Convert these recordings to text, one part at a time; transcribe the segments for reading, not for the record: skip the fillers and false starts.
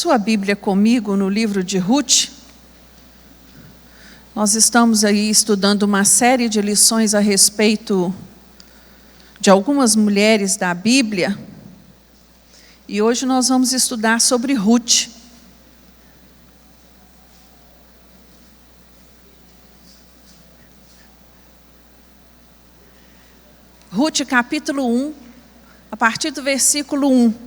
sua Bíblia comigo no livro de Ruth. Nós estamos aí estudando uma série de lições a respeito de algumas mulheres da Bíblia. E hoje nós vamos estudar sobre Ruth. Ruth capítulo 1, a partir do versículo 1.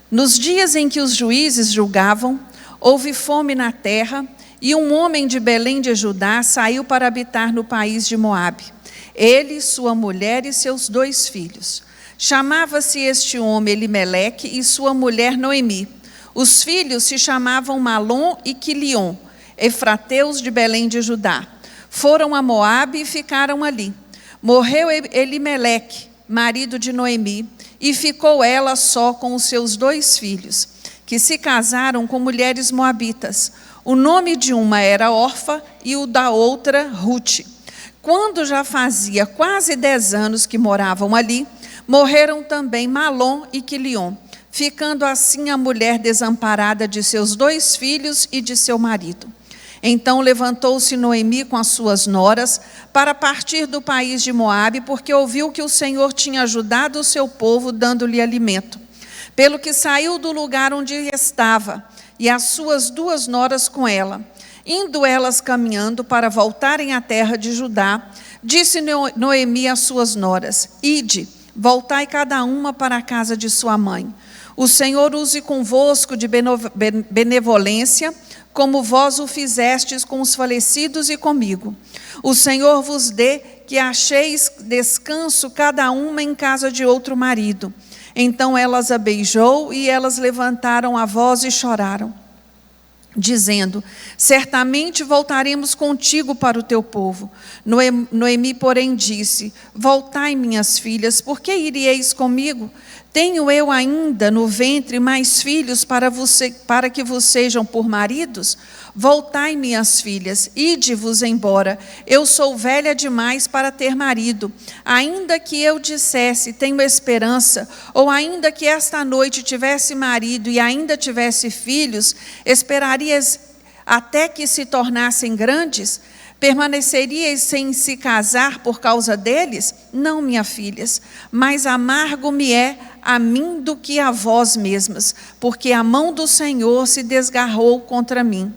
Nos dias em que os juízes julgavam, houve fome na terra, e um homem de Belém de Judá saiu para habitar no país de Moabe. Ele, sua mulher e seus 2 filhos. Chamava-se este homem Elimeleque e sua mulher Noemi. Os filhos se chamavam Malom e Quilion, efrateus de Belém de Judá. Foram a Moabe e ficaram ali. Morreu Elimeleque, marido de Noemi, e ficou ela só com os seus 2 filhos, que se casaram com mulheres moabitas. O nome de uma era Orfa e o da outra Ruth. Quando já fazia quase 10 anos que moravam ali, morreram também Malom e Quilion, ficando assim a mulher desamparada de seus 2 filhos e de seu marido. Então levantou-se Noemi com as suas noras para partir do país de Moabe, porque ouviu que o Senhor tinha ajudado o seu povo, dando-lhe alimento. Pelo que saiu do lugar onde estava, e as suas 2 noras com ela. Indo elas caminhando para voltarem à terra de Judá, disse Noemi às suas noras: Ide, voltai cada uma para a casa de sua mãe. O Senhor use convosco de benevolência, como vós o fizestes com os falecidos e comigo. O Senhor vos dê que acheis descanso cada uma em casa de outro marido. Então elas a beijou e elas levantaram a voz e choraram, dizendo: certamente voltaremos contigo para o teu povo. Noemi, porém, disse: voltai, minhas filhas, por que iríeis comigo? Tenho eu ainda no ventre mais filhos para que vos sejam por maridos? Voltai, minhas filhas, ide-vos embora. Eu sou velha demais para ter marido. Ainda que eu dissesse, tenho esperança, ou ainda que esta noite tivesse marido e ainda tivesse filhos, esperarias até que se tornassem grandes? Permaneceríeis sem se casar por causa deles? Não, minhas filhas, mais amargo me é a mim do que a vós mesmas, porque a mão do Senhor se desgarrou contra mim.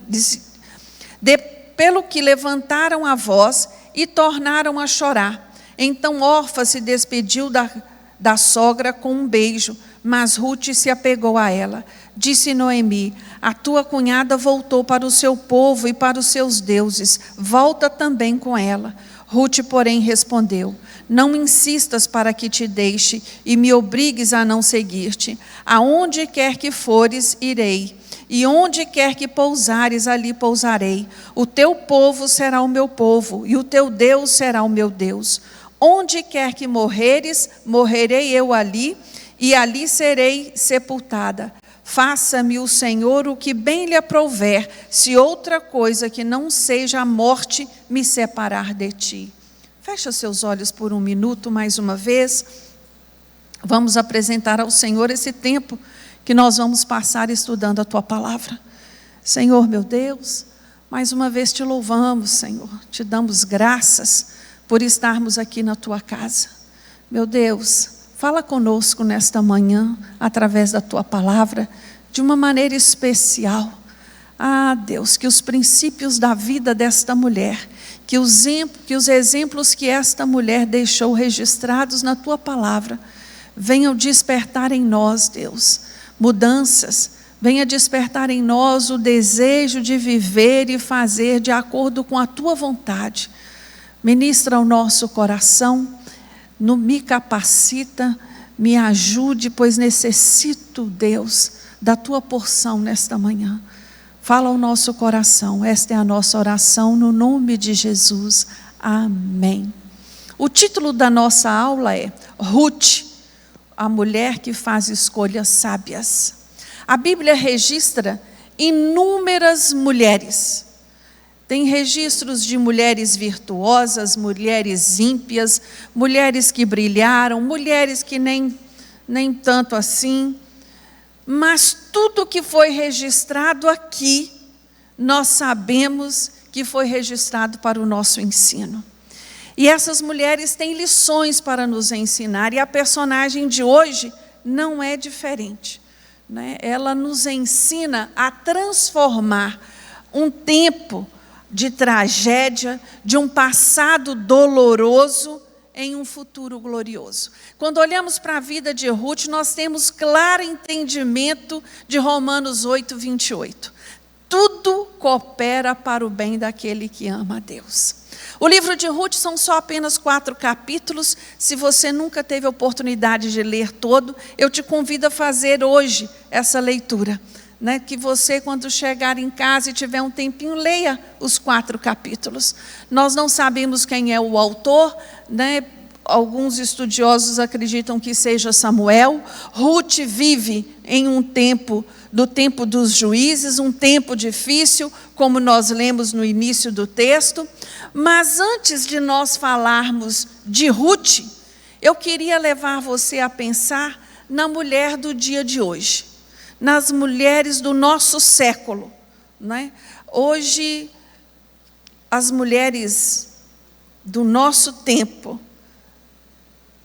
Pelo que levantaram a voz e tornaram a chorar. Então Orfa se despediu da sogra com um beijo, mas Ruth se apegou a ela. Disse Noemi: a tua cunhada voltou para o seu povo e para os seus deuses, volta também com ela. Ruth, porém, respondeu: não insistas para que te deixe e me obrigues a não seguir-te. Aonde quer que fores, irei, e onde quer que pousares, ali pousarei. O teu povo será o meu povo, e o teu Deus será o meu Deus. Onde quer que morreres, morrerei eu ali, e ali serei sepultada. Faça-me o Senhor o que bem lhe aprouver, se outra coisa que não seja a morte me separar de ti. Fecha seus olhos por um minuto, mais uma vez. Vamos apresentar ao Senhor esse tempo que nós vamos passar estudando a tua palavra. Senhor, meu Deus, mais uma vez te louvamos, Senhor. Te damos graças por estarmos aqui na tua casa. Meu Deus, fala conosco nesta manhã, através da tua palavra, de uma maneira especial. Ah, Deus, que os princípios da vida desta mulher, que os exemplos que esta mulher deixou registrados na tua palavra, venham despertar em nós, Deus, mudanças. Venha despertar em nós o desejo de viver e fazer de acordo com a tua vontade. Ministra o nosso coração, me capacita, me ajude, pois necessito, Deus, da tua porção nesta manhã. Fala ao nosso coração, esta é a nossa oração no nome de Jesus. Amém. O título da nossa aula é Ruth, a mulher que faz escolhas sábias. A Bíblia registra inúmeras mulheres. Tem registros de mulheres virtuosas, mulheres ímpias, mulheres que brilharam, mulheres que nem tanto assim. mas tudo que foi registrado aqui, nós sabemos que foi registrado para o nosso ensino. E essas mulheres têm lições para nos ensinar, e a personagem de hoje não é diferente, né? Ela nos ensina a transformar um tempo de tragédia, de um passado doloroso, em um futuro glorioso. Quando olhamos para a vida de Ruth, nós temos claro entendimento de Romanos 8, 28. Tudo coopera para o bem daquele que ama a Deus. O livro de Ruth são só apenas 4 capítulos. Se você nunca teve a oportunidade de ler todo, eu te convido a fazer hoje essa leitura, né? Que você, quando chegar em casa e tiver um tempinho, leia os 4 capítulos. Nós não sabemos quem é o autor, né? Alguns estudiosos acreditam que seja Samuel. Ruth vive em um tempo, do tempo dos juízes, um tempo difícil, como nós lemos no início do texto. Mas antes de nós falarmos de Ruth, eu queria levar você a pensar na mulher do dia de hoje, nas mulheres do nosso século, né? Hoje, as mulheres do nosso tempo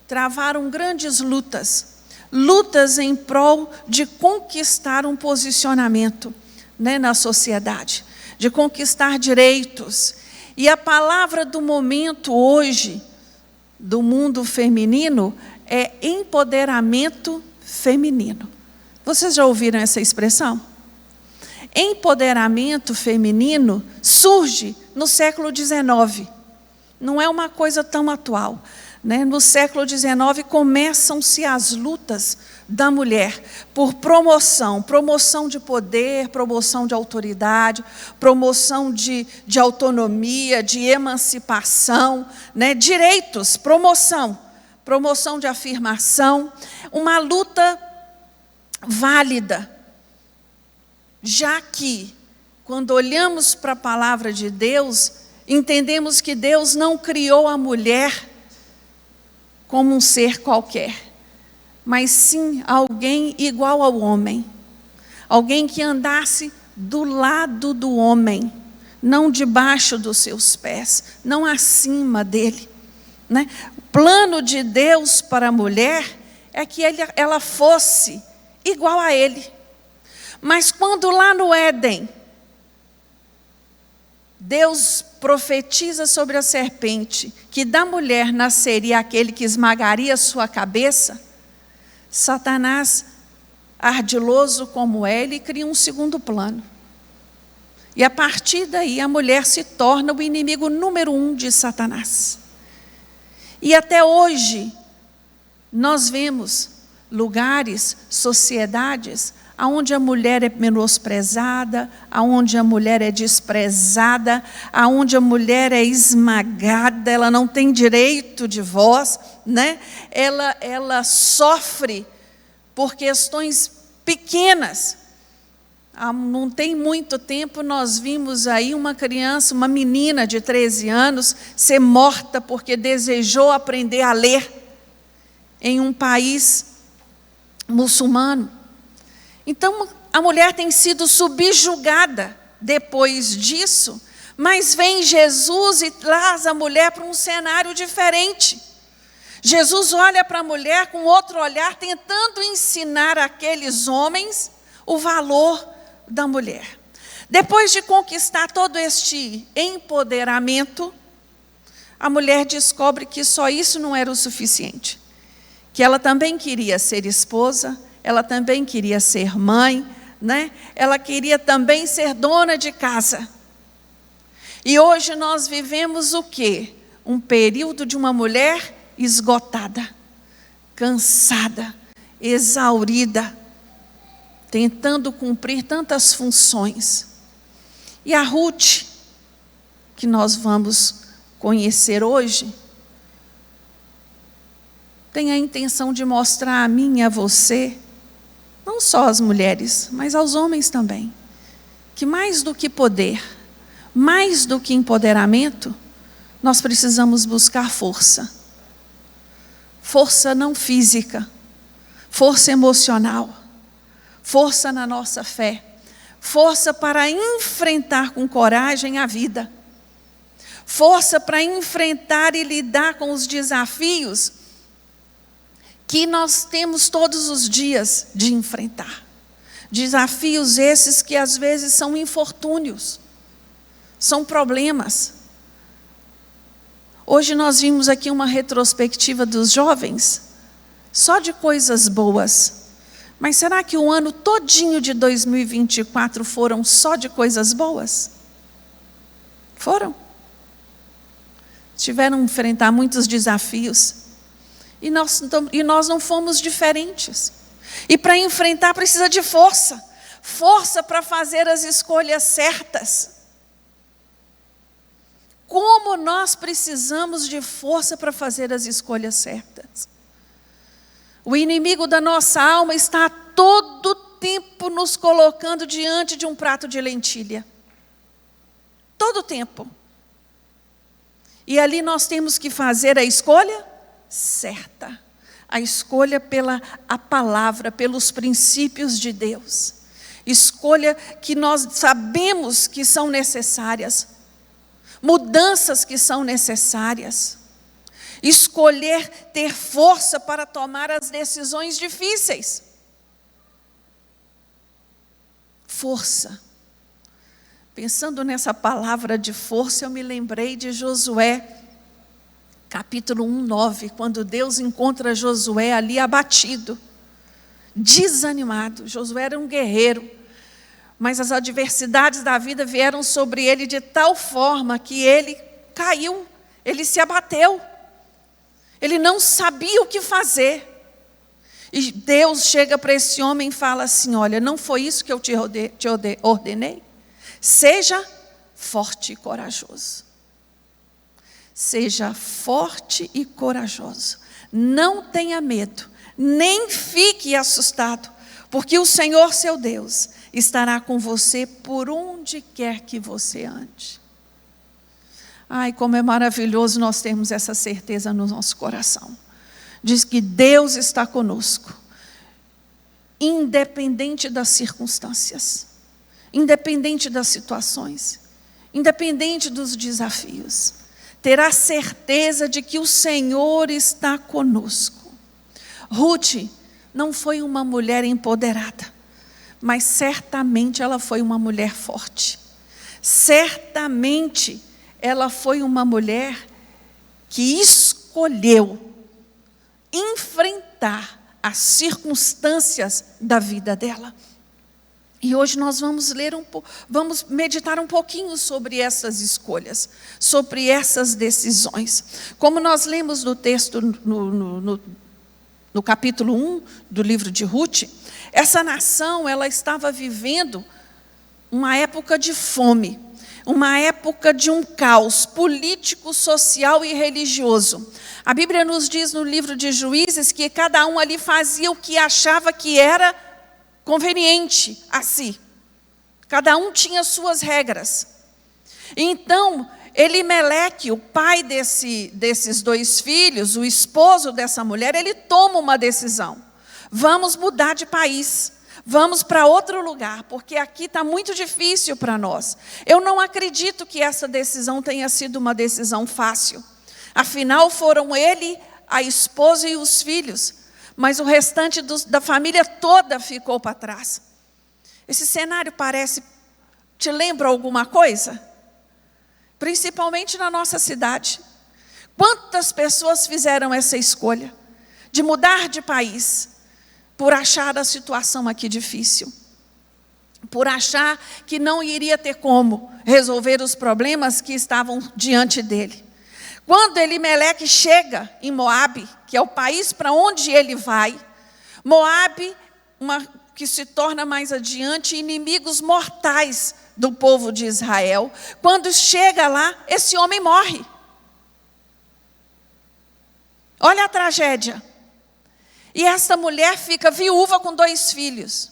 travaram grandes lutas em prol de conquistar um posicionamento, né, na sociedade, de conquistar direitos. E a palavra do momento hoje, do mundo feminino, é empoderamento feminino. Vocês já ouviram essa expressão? Empoderamento feminino surge no século XIX. Não é uma coisa tão atual, né? No século XIX começam-se as lutas da mulher por promoção de poder, promoção de autoridade, promoção de autonomia, de emancipação, né? Direitos, promoção de afirmação, uma luta válida, já que, quando olhamos para a palavra de Deus, entendemos que Deus não criou a mulher como um ser qualquer, mas sim alguém igual ao homem, alguém que andasse do lado do homem, não debaixo dos seus pés, não acima dele, né? O plano de Deus para a mulher é que ela fosse igual a ele. Mas quando lá no Éden, Deus profetiza sobre a serpente que da mulher nasceria aquele que esmagaria sua cabeça, Satanás, ardiloso como é, ele cria um segundo plano. E a partir daí a mulher se torna o inimigo número 1 de Satanás. E até hoje nós vemos lugares, sociedades, aonde a mulher é menosprezada, aonde a mulher é desprezada, aonde a mulher é esmagada, ela não tem direito de voz, né? Ela sofre por questões pequenas. Não tem muito tempo nós vimos aí uma criança, uma menina de 13 anos, ser morta porque desejou aprender a ler em um país muçulmano. Então, a mulher tem sido subjugada depois disso, mas vem Jesus e traz a mulher para um cenário diferente. Jesus olha para a mulher com outro olhar, tentando ensinar àqueles homens o valor da mulher. Depois de conquistar todo este empoderamento, a mulher descobre que só isso não era o suficiente, que ela também queria ser esposa, ela também queria ser mãe, né? Ela queria também ser dona de casa. E hoje nós vivemos o quê? Um período de uma mulher esgotada, cansada, exaurida, tentando cumprir tantas funções. E a Ruth, que nós vamos conhecer hoje, tem a intenção de mostrar a mim e a você, não só às mulheres, mas aos homens também, que mais do que poder, mais do que empoderamento, nós precisamos buscar força. Força não física, força emocional, força na nossa fé, força para enfrentar com coragem a vida, força para enfrentar e lidar com os desafios que nós temos todos os dias de enfrentar. Desafios esses que às vezes são infortúnios, são problemas. Hoje nós vimos aqui uma retrospectiva dos jovens, só de coisas boas. Mas será que o ano todinho de 2024 foram só de coisas boas? Foram. Tiveram que enfrentar muitos desafios. E nós não fomos diferentes. E para enfrentar precisa de força. Força para fazer as escolhas certas. Como nós precisamos de força para fazer as escolhas certas. O inimigo da nossa alma está todo o tempo nos colocando diante de um prato de lentilha. Todo o tempo. E ali nós temos que fazer a escolha certa. A escolha pela a palavra, pelos princípios de Deus. Escolha que nós sabemos que são necessárias. Mudanças que são necessárias. Escolher ter força para tomar as decisões difíceis. Força. Pensando nessa palavra de força, eu me lembrei de Josué, capítulo 1:9, quando Deus encontra Josué ali abatido, desanimado. Josué era um guerreiro, mas as adversidades da vida vieram sobre ele de tal forma que ele caiu, ele se abateu. Ele não sabia o que fazer. E Deus chega para esse homem e fala assim: olha, não foi isso que eu te ordenei? Seja forte e corajoso. Seja forte e corajoso. Não tenha medo, nem fique assustado, porque o Senhor seu Deus estará com você por onde quer que você ande. Ai, como é maravilhoso nós termos essa certeza no nosso coração. Diz que Deus está conosco, independente das circunstâncias, independente das situações, independente dos desafios. Terá certeza de que o Senhor está conosco. Ruth não foi uma mulher empoderada, mas certamente ela foi uma mulher forte. Certamente ela foi uma mulher que escolheu enfrentar as circunstâncias da vida dela. E hoje nós vamos vamos meditar um pouquinho sobre essas escolhas, sobre essas decisões. Como nós lemos no texto, no capítulo 1 do livro de Ruth, essa nação ela estava vivendo uma época de fome, uma época de um caos político, social e religioso. A Bíblia nos diz no livro de Juízes que cada um ali fazia o que achava que era conveniente a si. Cada um tinha suas regras. Então, Elimeleque, o pai desses dois filhos, o esposo dessa mulher, ele toma uma decisão. Vamos mudar de país. Vamos para outro lugar, porque aqui está muito difícil para nós. Eu não acredito que essa decisão tenha sido uma decisão fácil. Afinal, foram ele, a esposa e os filhos. Mas o restante da família toda ficou para trás. Esse cenário te lembra alguma coisa? Principalmente na nossa cidade. Quantas pessoas fizeram essa escolha de mudar de país por achar a situação aqui difícil, por achar que não iria ter como resolver os problemas que estavam diante dele. Quando Elimeleque chega em Moabe, que é o país para onde ele vai, Moabe, que se torna mais adiante inimigos mortais do povo de Israel. Quando chega lá, esse homem morre. Olha a tragédia. E esta mulher fica viúva com 2 filhos.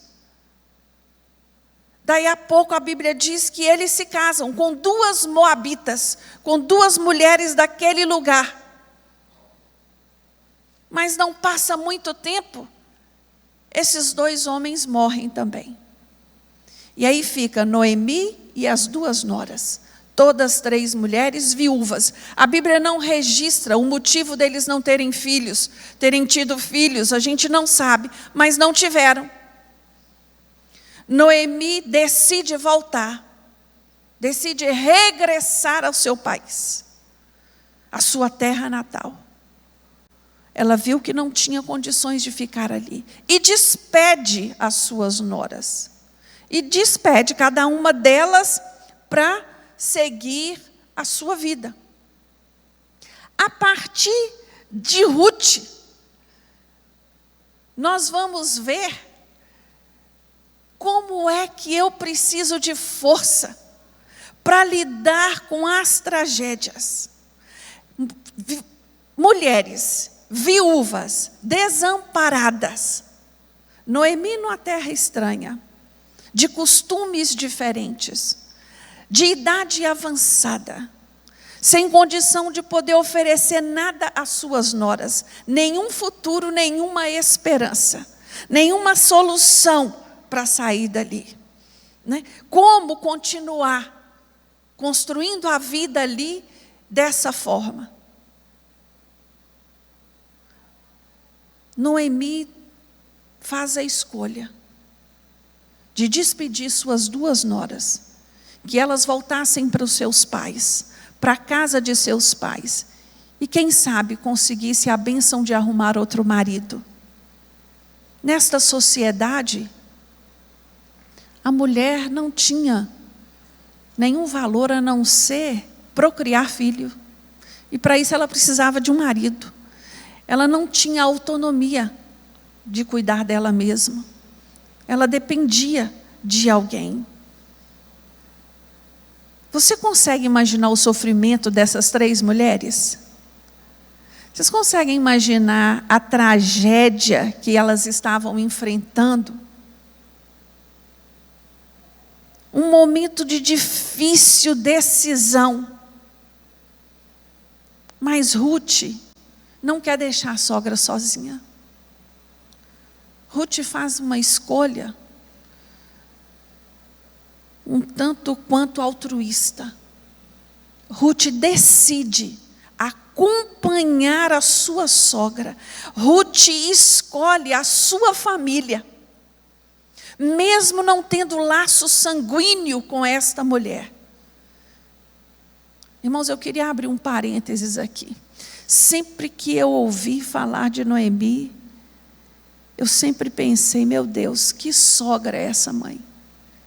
Daí a pouco a Bíblia diz que eles se casam com 2 moabitas, com 2 mulheres daquele lugar. Mas não passa muito tempo, esses 2 homens morrem também. E aí fica Noemi e as 2 noras, todas 3 mulheres viúvas. A Bíblia não registra o motivo deles não terem filhos, terem tido filhos, a gente não sabe, mas não tiveram. Noemi decide voltar, decide regressar ao seu país, à sua terra natal. Ela viu que não tinha condições de ficar ali e despede as suas noras. E despede cada uma delas para seguir a sua vida. A partir de Ruth, nós vamos ver como é que eu preciso de força para lidar com as tragédias. Mulheres viúvas, desamparadas. Noemi numa terra estranha, de costumes diferentes, de idade avançada, sem condição de poder oferecer nada às suas noras, nenhum futuro, nenhuma esperança, nenhuma solução para sair dali. Né? Como continuar construindo a vida ali dessa forma? Noemi faz a escolha de despedir suas 2 noras, que elas voltassem para os seus pais, para a casa de seus pais, e quem sabe conseguisse a bênção de arrumar outro marido. Nesta sociedade, a mulher não tinha nenhum valor a não ser procriar filho, e para isso ela precisava de um marido. Ela não tinha autonomia de cuidar dela mesma. Ela dependia de alguém. Você consegue imaginar o sofrimento dessas 3 mulheres? Vocês conseguem imaginar a tragédia que elas estavam enfrentando? Um momento de difícil decisão. Mas Ruth não quer deixar a sogra sozinha. Ruth faz uma escolha um tanto quanto altruísta. Ruth decide acompanhar a sua sogra. Ruth escolhe a sua família, mesmo não tendo laço sanguíneo com esta mulher. Irmãos, eu queria abrir um parênteses aqui. Sempre que eu ouvi falar de Noemi, eu sempre pensei, meu Deus, que sogra é essa mãe?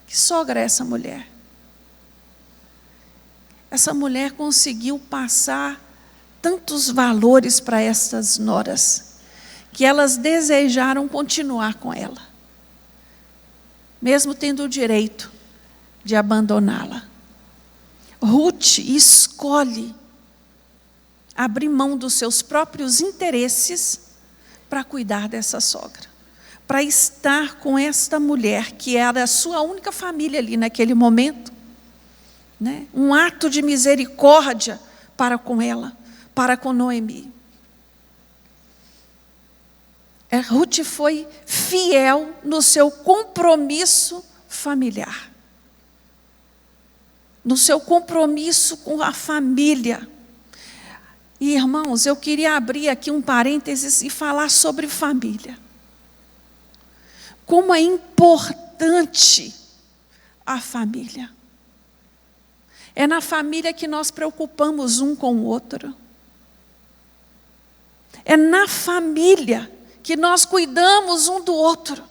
Que sogra é essa mulher? Essa mulher conseguiu passar tantos valores para estas noras, que elas desejaram continuar com ela, mesmo tendo o direito de abandoná-la. Ruth escolhe abrir mão dos seus próprios interesses para cuidar dessa sogra, para estar com esta mulher, que era a sua única família ali naquele momento, né? Um ato de misericórdia para com ela, para com Noemi. Ruth foi fiel no seu compromisso familiar, no seu compromisso com a família. E, irmãos, eu queria abrir aqui um parênteses e falar sobre família. Como é importante a família. É na família que nós preocupamos um com o outro. É na família que nós cuidamos um do outro.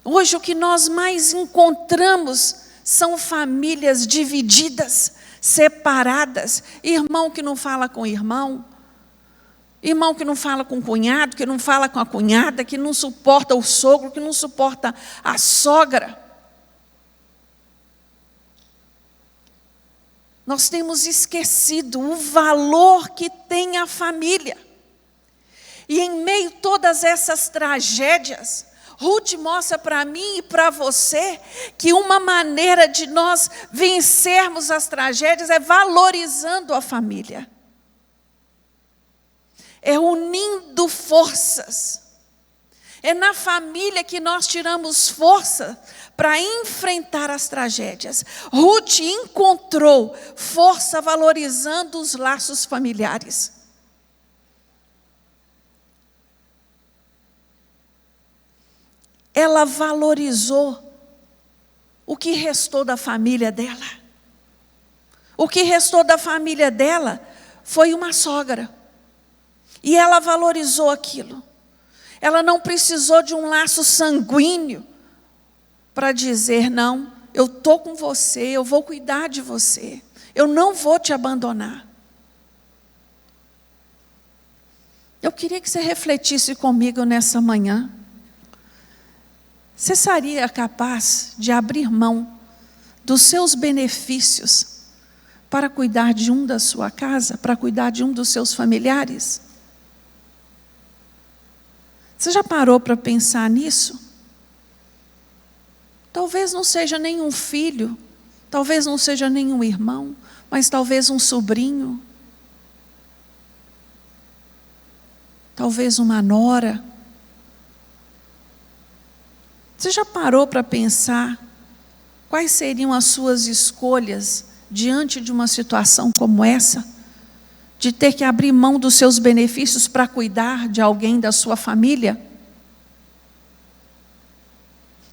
Hoje o que nós mais encontramos são famílias divididas, separadas, irmão que não fala com irmão, irmão que não fala com o cunhado, que não fala com a cunhada, que não suporta o sogro, que não suporta a sogra. Nós temos esquecido o valor que tem a família. E em meio a todas essas tragédias, Ruth mostra para mim e para você que uma maneira de nós vencermos as tragédias é valorizando a família. É unindo forças. É na família que nós tiramos força para enfrentar as tragédias. Ruth encontrou força valorizando os laços familiares. Ela valorizou o que restou da família dela. O que restou da família dela foi uma sogra. E ela valorizou aquilo. Ela não precisou de um laço sanguíneo para dizer, não, eu estou com você, eu vou cuidar de você, eu não vou te abandonar. Eu queria que você refletisse comigo nessa manhã. Você seria capaz de abrir mão dos seus benefícios para cuidar de um da sua casa, para cuidar de um dos seus familiares? Você já parou para pensar nisso? Talvez não seja nenhum filho, talvez não seja nenhum irmão, mas talvez um sobrinho, talvez uma nora. Você já parou para pensar quais seriam as suas escolhas diante de uma situação como essa? De ter que abrir mão dos seus benefícios para cuidar de alguém da sua família?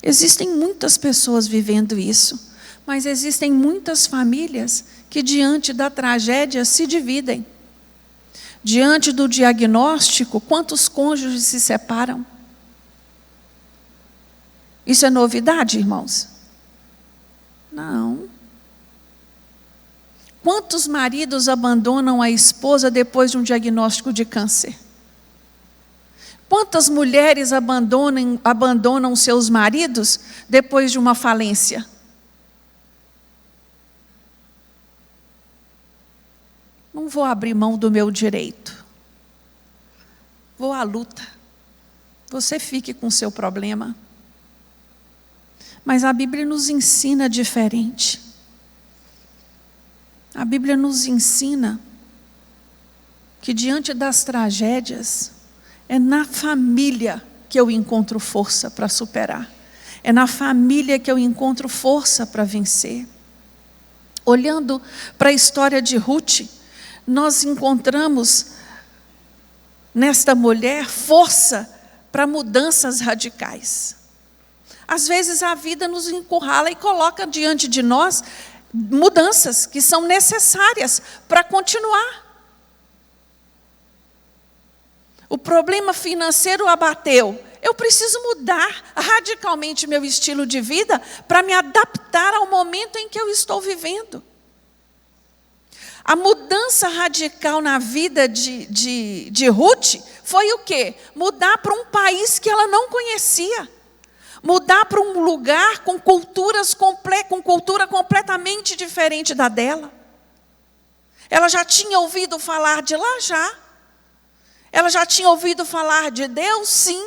Existem muitas pessoas vivendo isso, mas existem muitas famílias que diante da tragédia se dividem. Diante do diagnóstico, quantos cônjuges se separam? Isso é novidade, irmãos? Não. Quantos maridos abandonam a esposa depois de um diagnóstico de câncer? Quantas mulheres abandonam seus maridos depois de uma falência? Não vou abrir mão do meu direito. Vou à luta. Você fique com o seu problema. Mas a Bíblia nos ensina diferente. A Bíblia nos ensina que diante das tragédias, é na família que eu encontro força para superar. É na família que eu encontro força para vencer. Olhando para a história de Ruth, nós encontramos nesta mulher força para mudanças radicais. Às vezes a vida nos encurrala e coloca diante de nós mudanças que são necessárias para continuar. O problema financeiro abateu. Eu preciso mudar radicalmente meu estilo de vida para me adaptar ao momento em que eu estou vivendo. A mudança radical na vida de Ruth foi o quê? Mudar para um país que ela não conhecia. Mudar para um lugar com cultura completamente diferente da dela. Ela já tinha ouvido falar de lá, já. Ela já tinha ouvido falar de Deus, sim.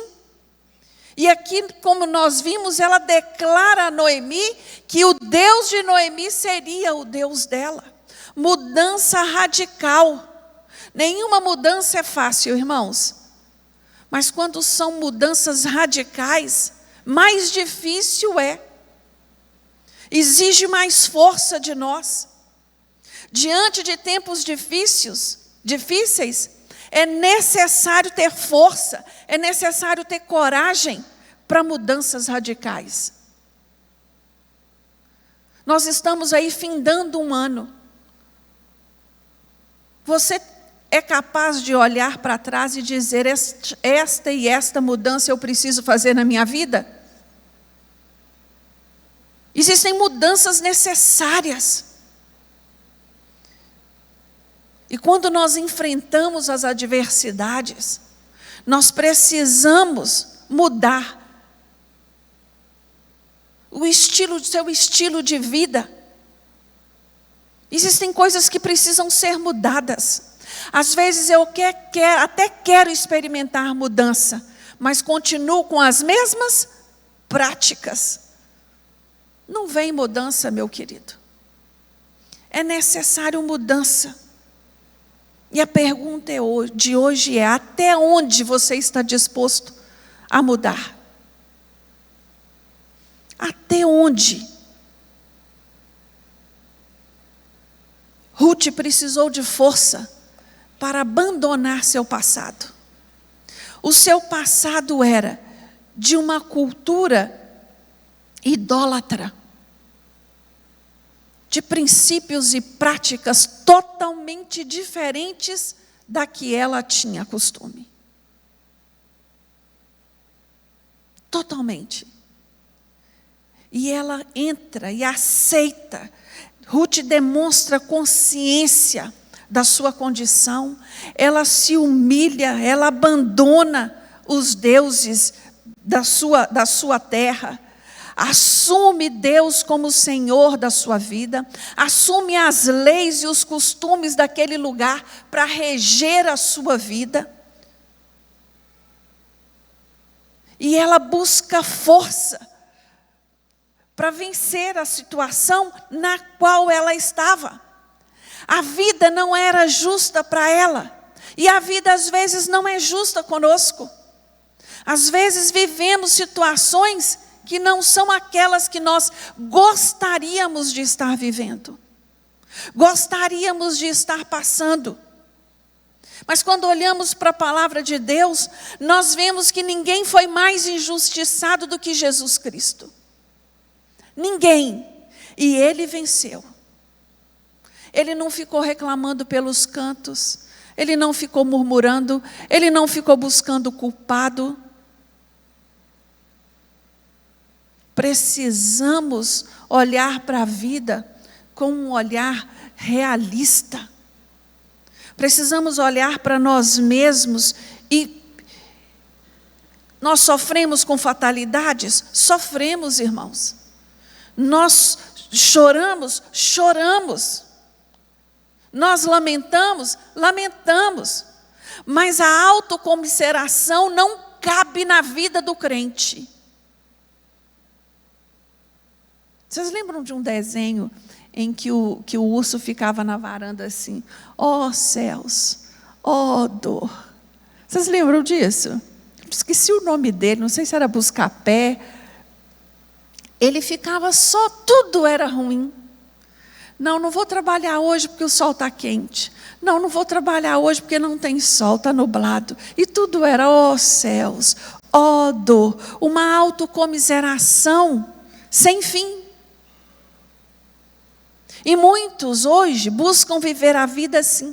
E aqui, como nós vimos, ela declara a Noemi que o Deus de Noemi seria o Deus dela. Mudança radical. Nenhuma mudança é fácil, irmãos. Mas quando são mudanças radicais, mais difícil é. Exige mais força de nós. Diante de tempos difíceis, é necessário ter força, é necessário ter coragem para mudanças radicais. Nós estamos aí findando um ano. Você é capaz de olhar para trás e dizer, esta e esta mudança eu preciso fazer na minha vida? Existem mudanças necessárias. E quando nós enfrentamos as adversidades, nós precisamos mudar seu estilo de vida. Existem coisas que precisam ser mudadas. Às vezes eu até quero experimentar mudança, mas continuo com as mesmas práticas. Não vem mudança, meu querido. É necessário mudança. E a pergunta de hoje é: até onde você está disposto a mudar. Até onde Ruth precisou de força para abandonar seu passado. O seu passado era de uma cultura idólatra, de princípios e práticas totalmente diferentes da que ela tinha costume. Totalmente. E ela entra e aceita. Ruth demonstra consciência da sua condição, ela se humilha, ela abandona os deuses da sua terra, assume Deus como Senhor da sua vida, assume as leis e os costumes daquele lugar para reger a sua vida. E ela busca força para vencer a situação na qual ela estava. A vida não era justa para ela. E a vida às vezes não é justa conosco. Às vezes vivemos situações que não são aquelas que nós gostaríamos de estar vivendo. Gostaríamos de estar passando. Mas quando olhamos para a palavra de Deus, nós vemos que ninguém foi mais injustiçado do que Jesus Cristo. Ninguém. E Ele venceu. Ele não ficou reclamando pelos cantos. Ele não ficou murmurando. Ele não ficou buscando culpado. Precisamos olhar para a vida com um olhar realista. Precisamos olhar para nós mesmos e nós sofremos com fatalidades? Sofremos, irmãos. Nós choramos? Choramos. Nós lamentamos? Lamentamos. Mas a autocomiseração não cabe na vida do crente. Vocês lembram de um desenho em que o urso ficava na varanda assim? Ó céus, ó dor. Vocês lembram disso? Esqueci o nome dele, não sei se era Buscapé. Ele ficava só, tudo era ruim. Não vou trabalhar hoje porque o sol está quente. Não vou trabalhar hoje porque não tem sol, está nublado. E tudo era, ó céus, ó dor. Uma autocomiseração sem fim. E muitos hoje buscam viver a vida assim.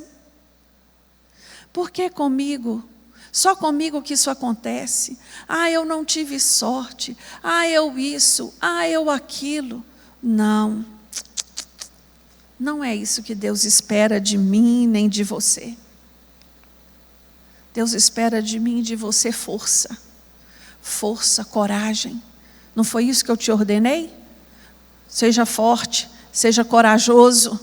Por que comigo? Só comigo que isso acontece. Eu não tive sorte. Eu isso. Eu aquilo. Não. Não é isso que Deus espera de mim nem de você. Deus espera de mim e de você força. Força, coragem. Não foi isso que eu te ordenei? Seja forte. Seja corajoso.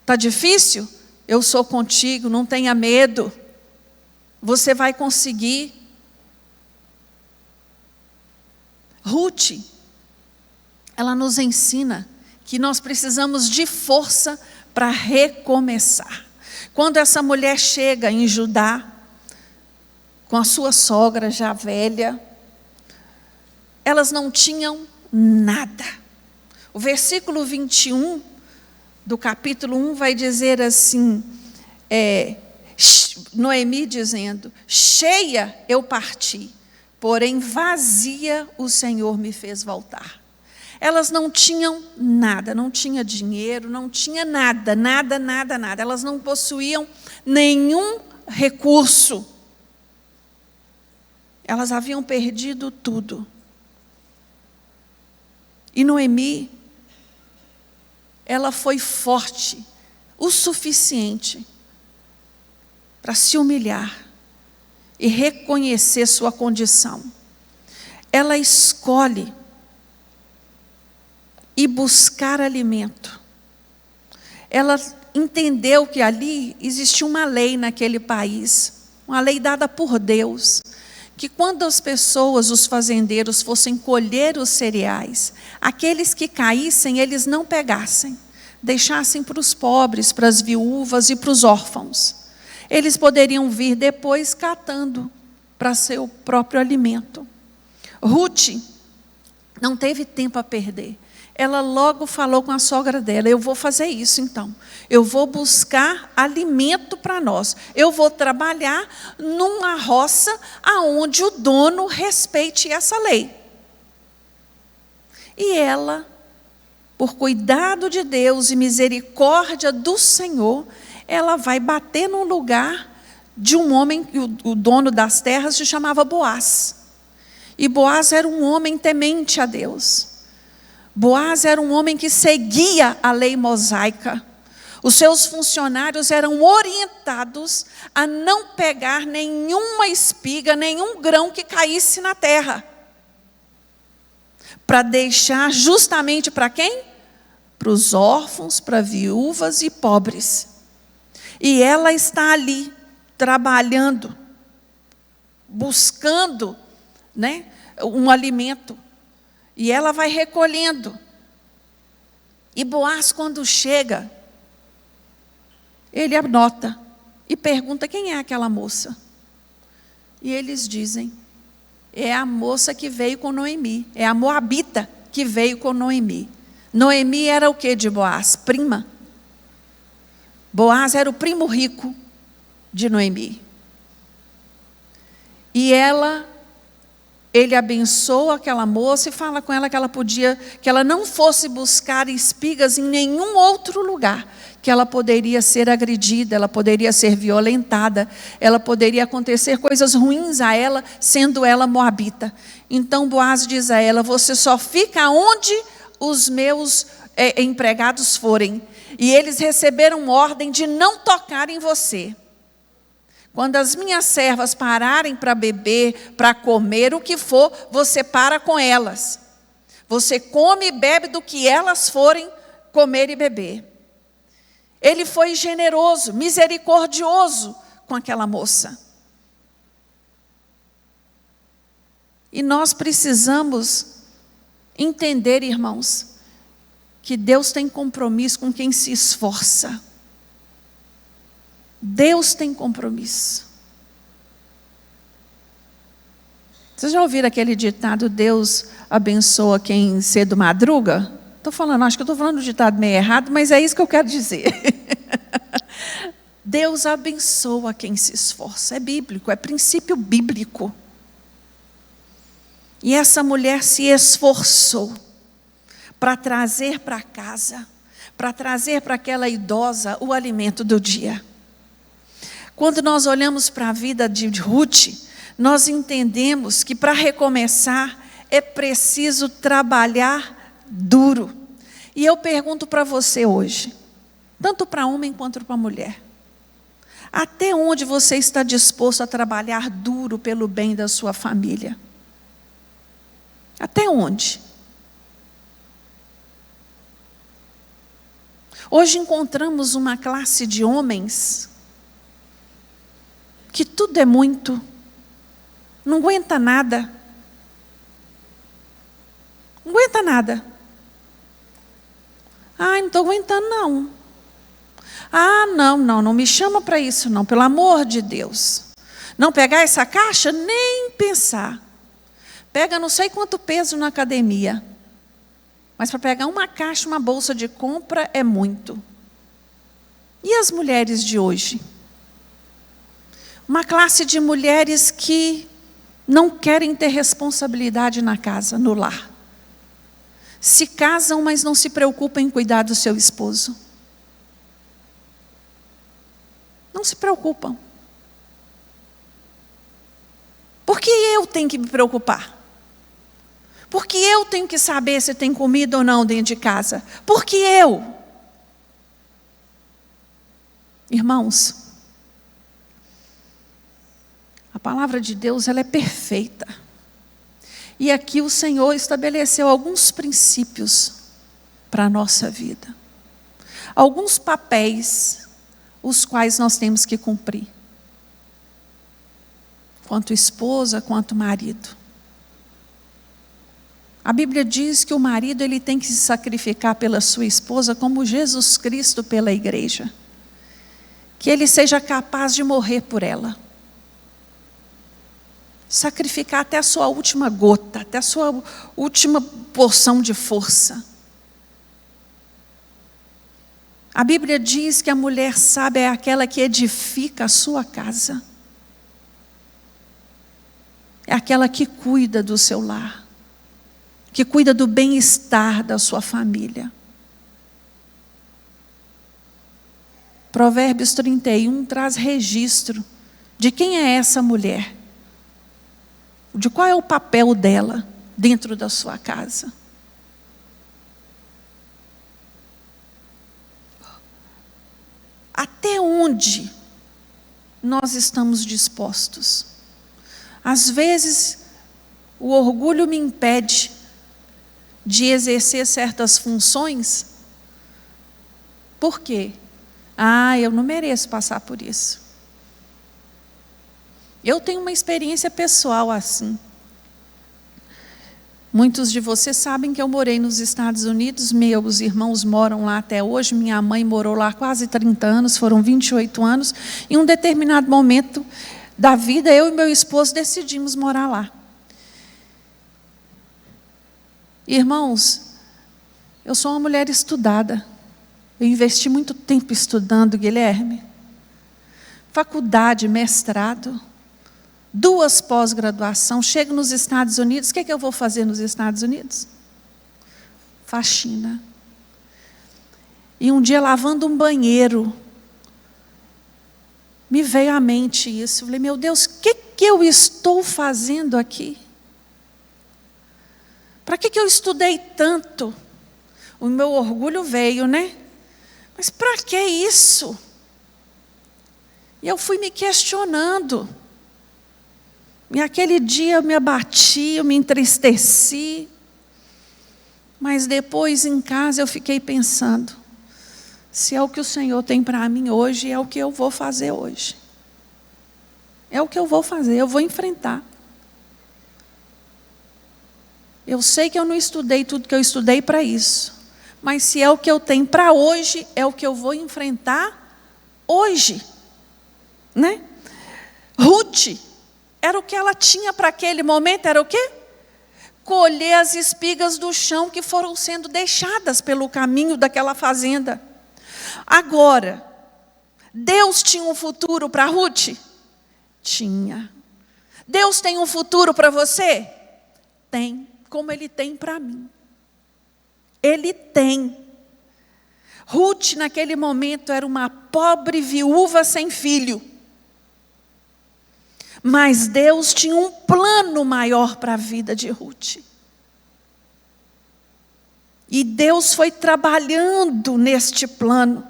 Está difícil? Eu sou contigo, não tenha medo. Você vai conseguir. Ruth, ela nos ensina que nós precisamos de força para recomeçar. Quando essa mulher chega em Judá, com a sua sogra já velha, elas não tinham nada. O versículo 21 do capítulo 1 vai dizer assim, Noemi dizendo, cheia eu parti, porém vazia o Senhor me fez voltar. Elas não tinham nada, não tinha dinheiro, não tinha nada. Elas não possuíam nenhum recurso. Elas haviam perdido tudo. E Noemi, ela foi forte o suficiente para se humilhar e reconhecer sua condição. Ela escolhe ir buscar alimento. Ela entendeu que ali existia uma lei naquele país, uma lei dada por Deus, que quando as pessoas, os fazendeiros, fossem colher os cereais, aqueles que caíssem, eles não pegassem, deixassem para os pobres, para as viúvas e para os órfãos. Eles poderiam vir depois catando para seu próprio alimento. Ruth não teve tempo a perder. Ela logo falou com a sogra dela: eu vou fazer isso então. Eu vou buscar alimento para nós. Eu vou trabalhar numa roça aonde o dono respeite essa lei. E ela, por cuidado de Deus e misericórdia do Senhor, ela vai bater num lugar de um homem, o dono das terras se chamava Boaz. E Boaz era um homem temente a Deus. Boaz era um homem que seguia a lei mosaica. Os seus funcionários eram orientados a não pegar nenhuma espiga, nenhum grão que caísse na terra. Para deixar justamente para quem? Para os órfãos, para viúvas e pobres. E ela está ali, trabalhando, buscando, um alimento. E ela vai recolhendo. E Boaz, quando chega, ele anota e pergunta: quem é aquela moça? E eles dizem: é a moça que veio com Noemi, é a moabita que veio com Noemi. Noemi era o que de Boaz? Prima. Boaz era o primo rico de Noemi. E ele abençoa aquela moça e fala com ela que ela não fosse buscar espigas em nenhum outro lugar, que ela poderia ser agredida, ela poderia ser violentada, ela poderia acontecer coisas ruins a ela, sendo ela moabita. Então Boaz diz a ela: você só fica onde os meus empregados forem. E eles receberam ordem de não tocar em você. Quando as minhas servas pararem para beber, para comer, o que for, você para com elas. Você come e bebe do que elas forem comer e beber. Ele foi generoso, misericordioso com aquela moça. E nós precisamos entender, irmãos, que Deus tem compromisso com quem se esforça. Deus tem compromisso. Vocês já ouviram aquele ditado: Deus abençoa quem cedo madruga? Acho que eu estou falando o ditado meio errado, mas é isso que eu quero dizer. Deus abençoa quem se esforça. É bíblico, é princípio bíblico. E essa mulher se esforçou para trazer para casa, para trazer para aquela idosa o alimento do dia. Quando nós olhamos para a vida de Ruth, nós entendemos que para recomeçar é preciso trabalhar duro. E eu pergunto para você hoje, tanto para homem quanto para mulher: até onde você está disposto a trabalhar duro pelo bem da sua família? Até onde? Hoje encontramos uma classe de homens que tudo é muito, não aguenta nada. Não aguenta nada. Não estou aguentando não. Não me chama para isso não, pelo amor de Deus. Não pegar essa caixa, nem pensar. Pega não sei quanto peso na academia. Mas para pegar uma caixa, uma bolsa de compra é muito. E as mulheres de hoje? Uma classe de mulheres que não querem ter responsabilidade na casa, no lar. Se casam, mas não se preocupam em cuidar do seu esposo. Não se preocupam. Por que eu tenho que me preocupar? Por que eu tenho que saber se tem comida ou não dentro de casa? Por que eu? Irmãos, a palavra de Deus, ela é perfeita. E aqui o Senhor estabeleceu alguns princípios para a nossa vida. Alguns papéis, os quais nós temos que cumprir. Quanto esposa, quanto marido. A Bíblia diz que o marido ele tem que se sacrificar pela sua esposa como Jesus Cristo pela igreja. Que ele seja capaz de morrer por ela. sacrificar até a sua última gota, até a sua última porção de força. A Bíblia diz que a mulher sábia é aquela que edifica a sua casa. É aquela que cuida do seu lar, que cuida do bem-estar da sua família. Provérbios 31 traz registro de quem é essa mulher, de qual é o papel dela dentro da sua casa. Até onde nós estamos dispostos? Às vezes, o orgulho me impede de exercer certas funções. Por quê? Eu não mereço passar por isso. Eu tenho uma experiência pessoal assim. Muitos de vocês sabem que eu morei nos Estados Unidos, meus irmãos moram lá até hoje, minha mãe morou lá há quase 30 anos, foram 28 anos. Em um determinado momento da vida, eu e meu esposo decidimos morar lá. Irmãos, eu sou uma mulher estudada. Eu investi muito tempo estudando, Guilherme. Faculdade, mestrado, 2 pós-graduação. Chego nos Estados Unidos, o que eu vou fazer nos Estados Unidos? Faxina. E um dia, lavando um banheiro, me veio à mente isso. Eu falei, meu Deus, o que eu estou fazendo aqui? Para que eu estudei tanto? O meu orgulho veio, né? Mas para que isso? E eu fui me questionando. E aquele dia eu me abati, eu me entristeci. Mas depois em casa eu fiquei pensando, se é o que o Senhor tem para mim hoje, é o que eu vou fazer hoje. É o que eu vou fazer, eu vou enfrentar. Eu sei que eu não estudei tudo que eu estudei para isso. Mas se é o que eu tenho para hoje, é o que eu vou enfrentar hoje. Né? Ruth, era o que ela tinha para aquele momento, era o quê? Colher as espigas do chão que foram sendo deixadas pelo caminho daquela fazenda. Agora, Deus tinha um futuro para Ruth? Tinha. Deus tem um futuro para você? Tem, como Ele tem para mim. Ele tem. Ruth, naquele momento, era uma pobre viúva sem filho. Mas Deus tinha um plano maior para a vida de Ruth. E Deus foi trabalhando neste plano.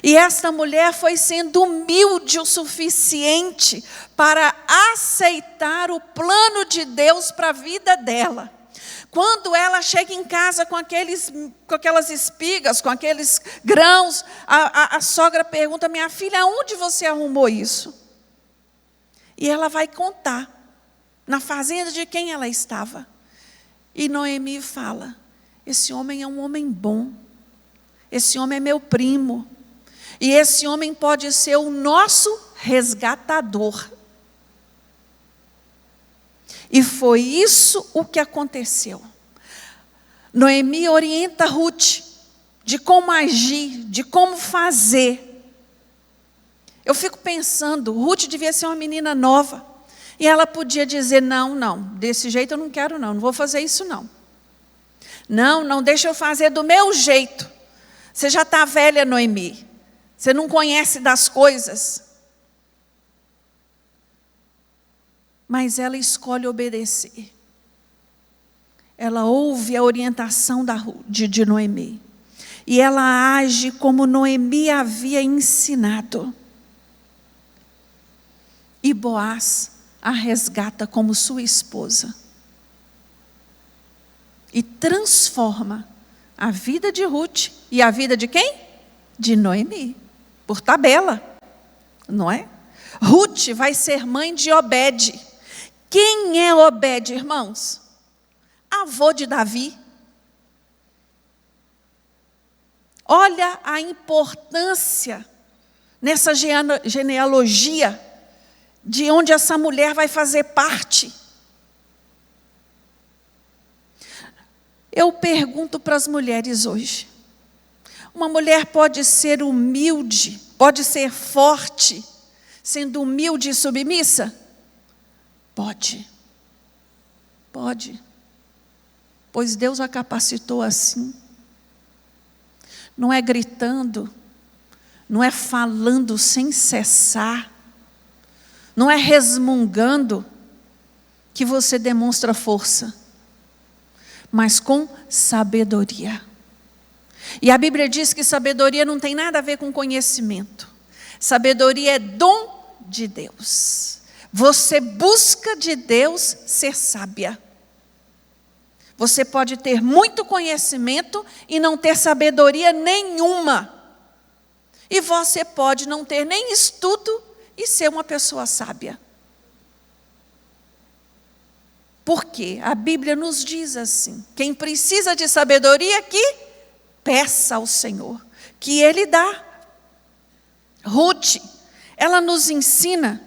E esta mulher foi sendo humilde o suficiente para aceitar o plano de Deus para a vida dela. Quando ela chega em casa com aquelas espigas, com aqueles grãos, a sogra pergunta, minha filha, aonde você arrumou isso? E ela vai contar, na fazenda de quem ela estava. E Noemi fala, esse homem é um homem bom, esse homem é meu primo, e esse homem pode ser o nosso resgatador. E foi isso o que aconteceu. Noemi orienta Ruth de como agir, de como fazer. Eu fico pensando, Ruth devia ser uma menina nova. E ela podia dizer, não, desse jeito eu não quero não vou fazer isso não. Não, deixa eu fazer do meu jeito. Você já está velha, Noemi. Você não conhece das coisas. Mas ela escolhe obedecer. Ela ouve a orientação de Noemi. E ela age como Noemi havia ensinado. E Boaz a resgata como sua esposa. E transforma a vida de Ruth e a vida de quem? De Noemi. Por tabela, não é? Ruth vai ser mãe de Obed. Quem é Obed, irmãos? Avô de Davi. Olha a importância nessa genealogia de onde essa mulher vai fazer parte. Eu pergunto para as mulheres hoje, uma mulher pode ser humilde, pode ser forte, sendo humilde e submissa? Pode. Pode. Pois Deus a capacitou assim. Não é gritando, não é falando sem cessar, não é resmungando que você demonstra força, mas com sabedoria. E a Bíblia diz que sabedoria não tem nada a ver com conhecimento. Sabedoria é dom de Deus. Você busca de Deus ser sábia. Você pode ter muito conhecimento e não ter sabedoria nenhuma. E você pode não ter nem estudo e ser uma pessoa sábia. Porque a Bíblia nos diz assim: quem precisa de sabedoria, que peça ao Senhor, que Ele dá. Ruth, ela nos ensina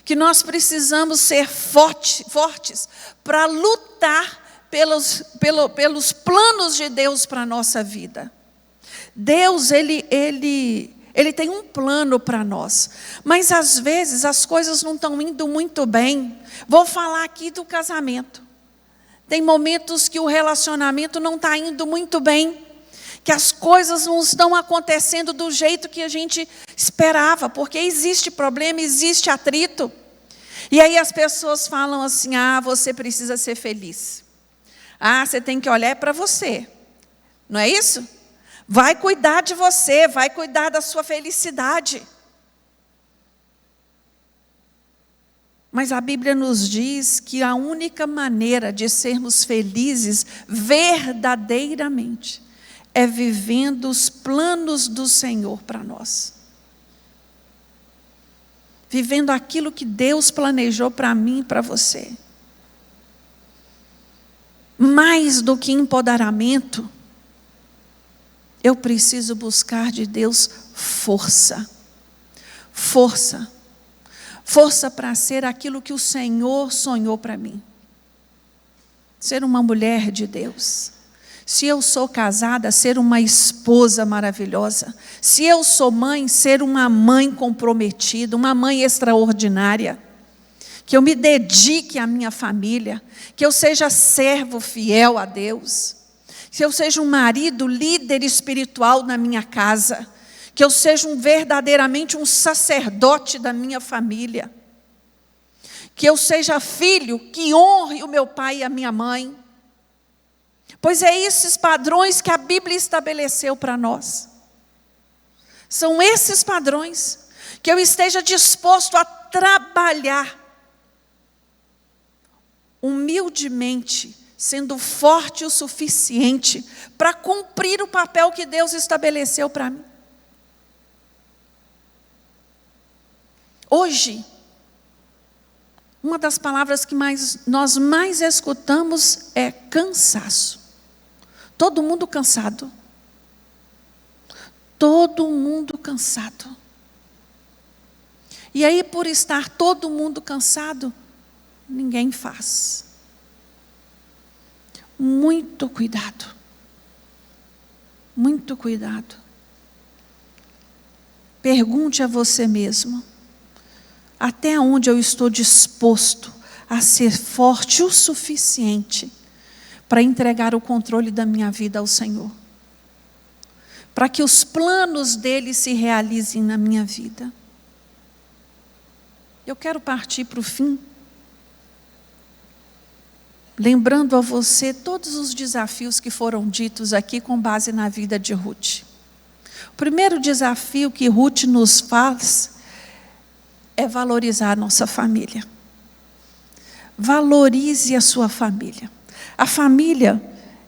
que nós precisamos ser fortes para lutar pelos planos de Deus para a nossa vida. Deus, Ele tem um plano para nós, mas às vezes as coisas não estão indo muito bem. Vou falar aqui do casamento. Tem momentos que o relacionamento não está indo muito bem, que as coisas não estão acontecendo do jeito que a gente esperava, porque existe problema, existe atrito. E aí as pessoas falam assim: você precisa ser feliz. Você tem que olhar para você. Não é isso? Vai cuidar de você, vai cuidar da sua felicidade. Mas a Bíblia nos diz que a única maneira de sermos felizes verdadeiramente é vivendo os planos do Senhor para nós. Vivendo aquilo que Deus planejou para mim e para você. Mais do que empoderamento, eu preciso buscar de Deus força. Força. Força para ser aquilo que o Senhor sonhou para mim. Ser uma mulher de Deus. Se eu sou casada, ser uma esposa maravilhosa. Se eu sou mãe, ser uma mãe comprometida, uma mãe extraordinária. Que eu me dedique à minha família, que eu seja servo fiel a Deus, que eu seja um marido líder espiritual na minha casa, que eu seja verdadeiramente um sacerdote da minha família, que eu seja filho que honre o meu pai e a minha mãe, pois é esses padrões que a Bíblia estabeleceu para nós. São esses padrões que eu esteja disposto a trabalhar humildemente, sendo forte o suficiente para cumprir o papel que Deus estabeleceu para mim. Hoje, uma das palavras que nós mais escutamos é cansaço. Todo mundo cansado. Todo mundo cansado. E aí, por estar todo mundo cansado, ninguém faz. Muito cuidado. Muito cuidado. Pergunte a você mesmo: até onde eu estou disposto a ser forte o suficiente para entregar o controle da minha vida ao Senhor? Para que os planos dele se realizem na minha vida. Eu quero partir para o fim, lembrando a você todos os desafios que foram ditos aqui com base na vida de Ruth. O primeiro desafio que Ruth nos faz é valorizar a nossa família. Valorize a sua família. A família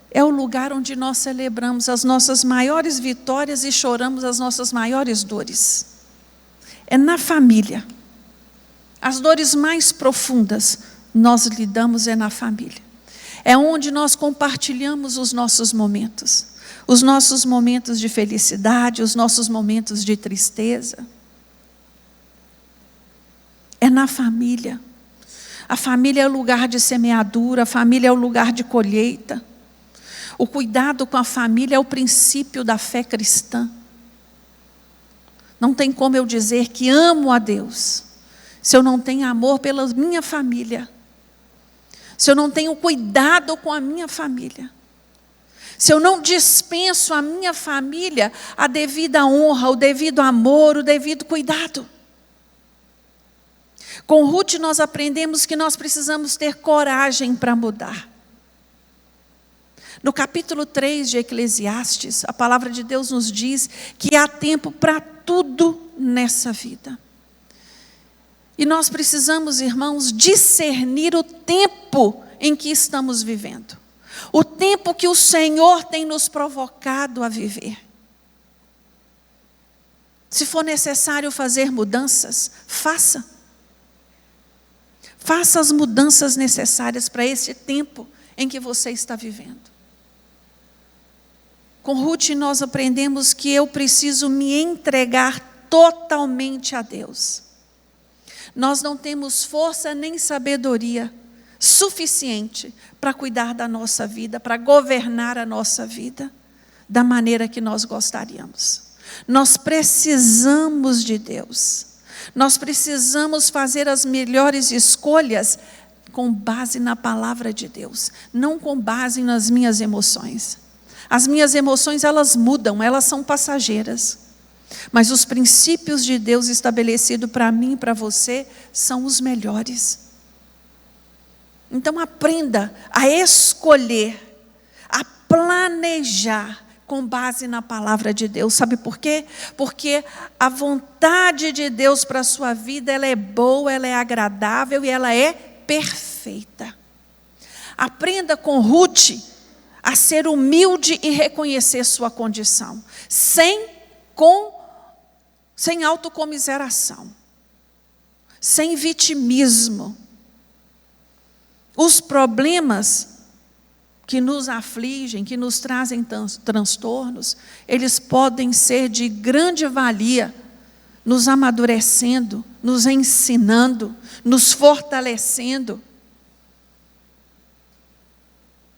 é o lugar onde nós celebramos as nossas maiores vitórias e choramos as nossas maiores dores. É na família. As dores mais profundas nós lidamos na família. É onde nós compartilhamos os nossos momentos de felicidade, os nossos momentos de tristeza. É na família. A família é o lugar de semeadura, a família é o lugar de colheita. O cuidado com a família é o princípio da fé cristã. Não tem como eu dizer que amo a Deus se eu não tenho amor pela minha família, se eu não tenho cuidado com a minha família, se eu não dispenso à minha família a devida honra, o devido amor, o devido cuidado. Com Ruth nós aprendemos que nós precisamos ter coragem para mudar. No capítulo 3 de Eclesiastes, a palavra de Deus nos diz que há tempo para tudo nessa vida. E nós precisamos, irmãos, discernir o tempo em que estamos vivendo. O tempo que o Senhor tem nos provocado a viver. Se for necessário fazer mudanças, faça. Faça as mudanças necessárias para esse tempo em que você está vivendo. Com Ruth nós aprendemos que eu preciso me entregar totalmente a Deus. Nós não temos força nem sabedoria suficiente para cuidar da nossa vida, para governar a nossa vida da maneira que nós gostaríamos. Nós precisamos de Deus. Nós precisamos fazer as melhores escolhas com base na palavra de Deus, não com base nas minhas emoções. As minhas emoções, elas mudam, elas são passageiras. Mas os princípios de Deus estabelecidos para mim e para você são os melhores. Então aprenda a escolher, a planejar com base na palavra de Deus. Sabe por quê? Porque a vontade de Deus para a sua vida, ela é boa, ela é agradável e ela é perfeita. Aprenda com Ruth a ser humilde e reconhecer sua condição, sem autocomiseração, sem vitimismo. Os problemas que nos afligem, que nos trazem transtornos, eles podem ser de grande valia, nos amadurecendo, nos ensinando, nos fortalecendo.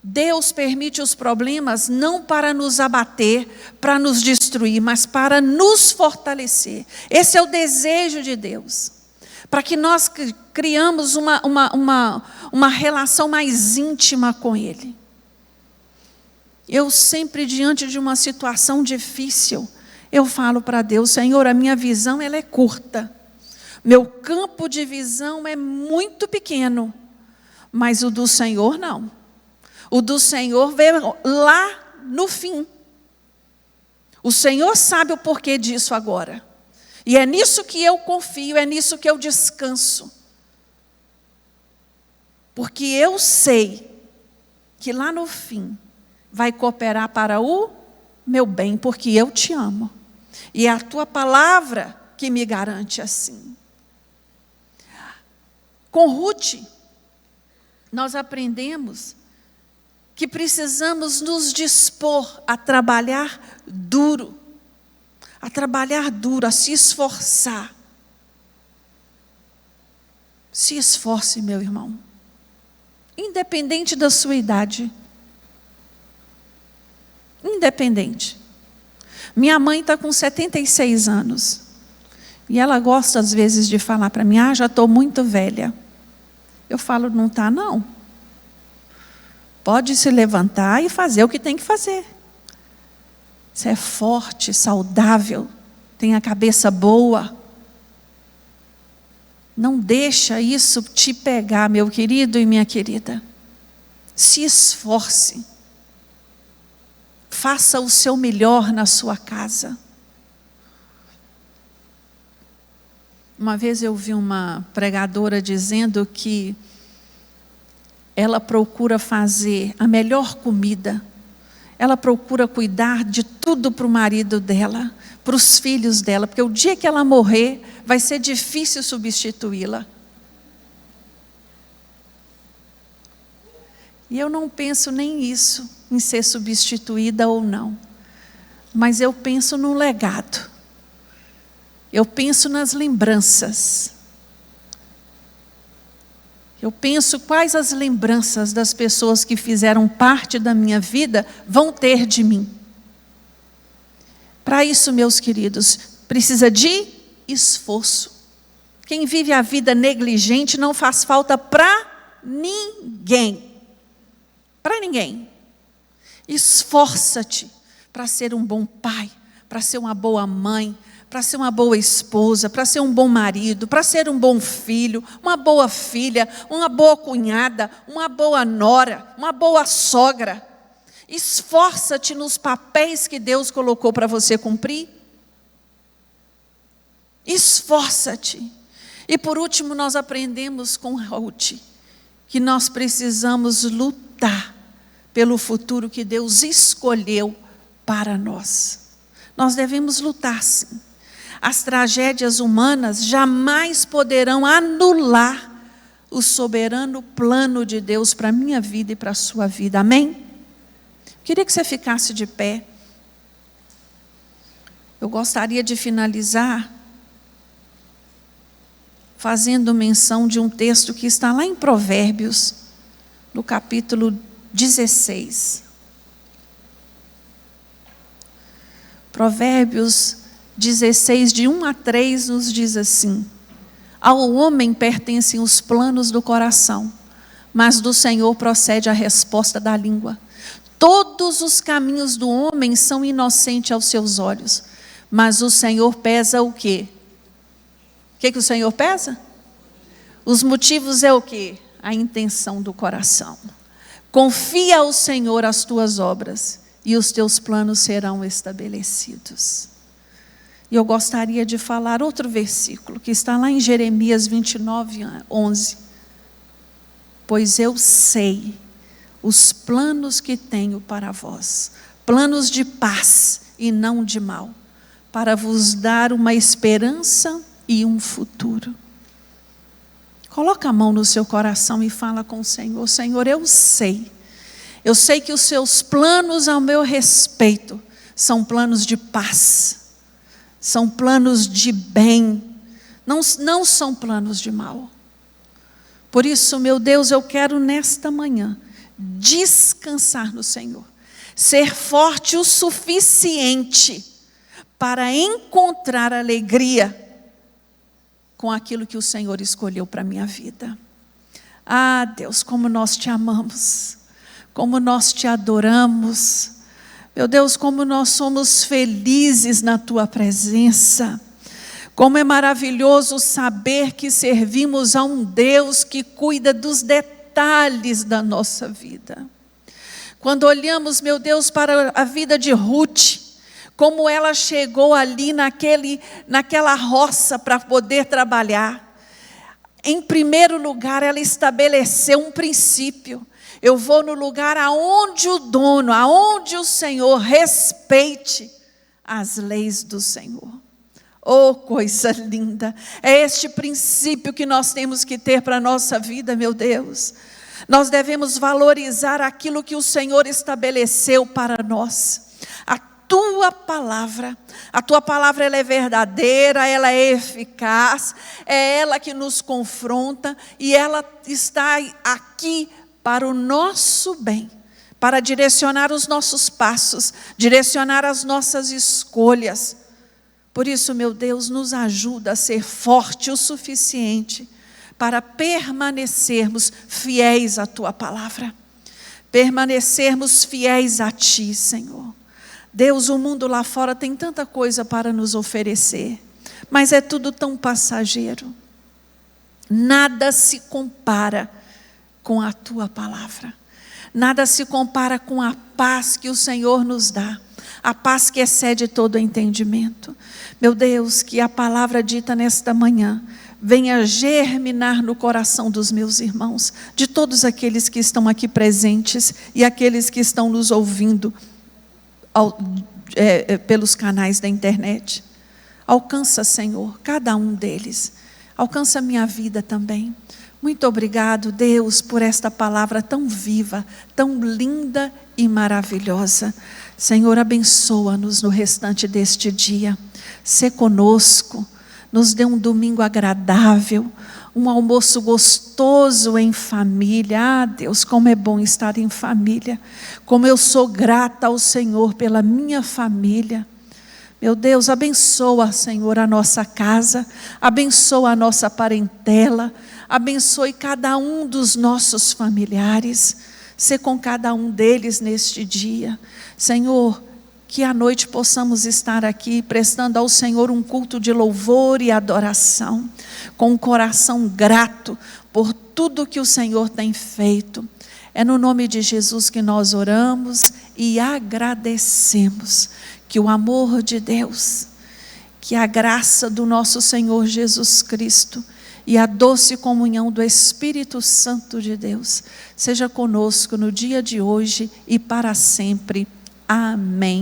Deus permite os problemas não para nos abater, para nos destruir, mas para nos fortalecer. Esse é o desejo de Deus. Para que nós criamos uma relação mais íntima com Ele. Eu sempre, diante de uma situação difícil, eu falo para Deus: Senhor, a minha visão ela é curta. Meu campo de visão é muito pequeno. Mas o do Senhor não. O do Senhor vê lá no fim. O Senhor sabe o porquê disso agora. E é nisso que eu confio, é nisso que eu descanso. Porque eu sei que lá no fim vai cooperar para o meu bem, porque eu te amo. E é a tua palavra que me garante assim. Com Ruth, nós aprendemos que precisamos nos dispor a trabalhar duro, a se esforçar. Se esforce, meu irmão, independente da sua idade, independente. Minha mãe está com 76 anos, e ela gosta às vezes de falar para mim: já estou muito velha. Eu falo: não está não. Pode se levantar e fazer o que tem que fazer. Você é forte, saudável, tem a cabeça boa. Não deixa isso te pegar, meu querido e minha querida. Se esforce. Faça o seu melhor na sua casa. Uma vez eu vi uma pregadora dizendo que ela procura fazer a melhor comida, ela procura cuidar de tudo para o marido dela, para os filhos dela, porque o dia que ela morrer, vai ser difícil substituí-la. E eu não penso nem isso, em ser substituída ou não, mas eu penso no legado, eu penso nas lembranças, Eu penso quais as lembranças das pessoas que fizeram parte da minha vida vão ter de mim. Para isso, meus queridos, precisa de esforço. Quem vive a vida negligente não faz falta para ninguém. Para ninguém. Esforça-te para ser um bom pai, para ser uma boa mãe, para ser uma boa esposa, para ser um bom marido, para ser um bom filho, uma boa filha, uma boa cunhada, uma boa nora, uma boa sogra. Esforça-te nos papéis que Deus colocou para você cumprir. Esforça-te. E por último, nós aprendemos com Ruth que nós precisamos lutar pelo futuro que Deus escolheu para nós. Nós devemos lutar, sim. As tragédias humanas jamais poderão anular o soberano plano de Deus para a minha vida e para a sua vida. Amém? Queria que você ficasse de pé. Eu gostaria de finalizar fazendo menção de um texto que está lá em Provérbios, no capítulo 16. Provérbios 16, de 1 a 3, nos diz assim: ao homem pertencem os planos do coração, mas do Senhor procede a resposta da língua. Todos os caminhos do homem são inocentes aos seus olhos, mas o Senhor pesa o quê? O que o Senhor pesa? Os motivos é o quê? A intenção do coração. Confia ao Senhor as tuas obras, e os teus planos serão estabelecidos. E eu gostaria de falar outro versículo, que está lá em Jeremias 29, 11. Pois eu sei os planos que tenho para vós, planos de paz e não de mal, para vos dar uma esperança e um futuro. Coloca a mão no seu coração e fala com o Senhor: Senhor, eu sei que os seus planos ao meu respeito são planos de paz, são planos de bem, não são planos de mal. Por isso, meu Deus, eu quero nesta manhã descansar no Senhor, ser forte o suficiente para encontrar alegria com aquilo que o Senhor escolheu para a minha vida. Ah, Deus, como nós te amamos, como nós te adoramos, meu Deus, como nós somos felizes na tua presença. Como é maravilhoso saber que servimos a um Deus que cuida dos detalhes da nossa vida. Quando olhamos, meu Deus, para a vida de Ruth, como ela chegou ali naquela roça para poder trabalhar. Em primeiro lugar, ela estabeleceu um princípio. Eu vou no lugar aonde o dono, aonde o Senhor respeite as leis do Senhor. Oh, coisa linda! É este princípio que nós temos que ter para a nossa vida, meu Deus. Nós devemos valorizar aquilo que o Senhor estabeleceu para nós. A tua palavra ela é verdadeira, ela é eficaz, é ela que nos confronta e ela está aqui para o nosso bem, para direcionar os nossos passos, direcionar as nossas escolhas. Por isso, meu Deus, nos ajuda a ser forte o suficiente para permanecermos fiéis à tua palavra, permanecermos fiéis a ti, Senhor. Deus, o mundo lá fora tem tanta coisa para nos oferecer, mas é tudo tão passageiro. Nada se compara com a tua palavra. Nada se compara com a paz que o Senhor nos dá. A paz que excede todo entendimento. Meu Deus, que a palavra dita nesta manhã venha germinar no coração dos meus irmãos, de todos aqueles que estão aqui presentes e aqueles que estão nos ouvindo pelos canais da internet. Alcança, Senhor, cada um deles. Alcança a minha vida também. Muito obrigado, Deus, por esta palavra tão viva, tão linda e maravilhosa. Senhor, abençoa-nos no restante deste dia. Sê conosco, nos dê um domingo agradável, um almoço gostoso em família. Ah, Deus, como é bom estar em família. Como eu sou grata ao Senhor pela minha família. Meu Deus, abençoa, Senhor, a nossa casa, abençoa a nossa parentela, abençoe cada um dos nossos familiares, sê com cada um deles neste dia. Senhor, que à noite possamos estar aqui prestando ao Senhor um culto de louvor e adoração, com um coração grato por tudo que o Senhor tem feito. É no nome de Jesus que nós oramos e agradecemos. Que o amor de Deus, que a graça do nosso Senhor Jesus Cristo e a doce comunhão do Espírito Santo de Deus seja conosco no dia de hoje e para sempre. Amém.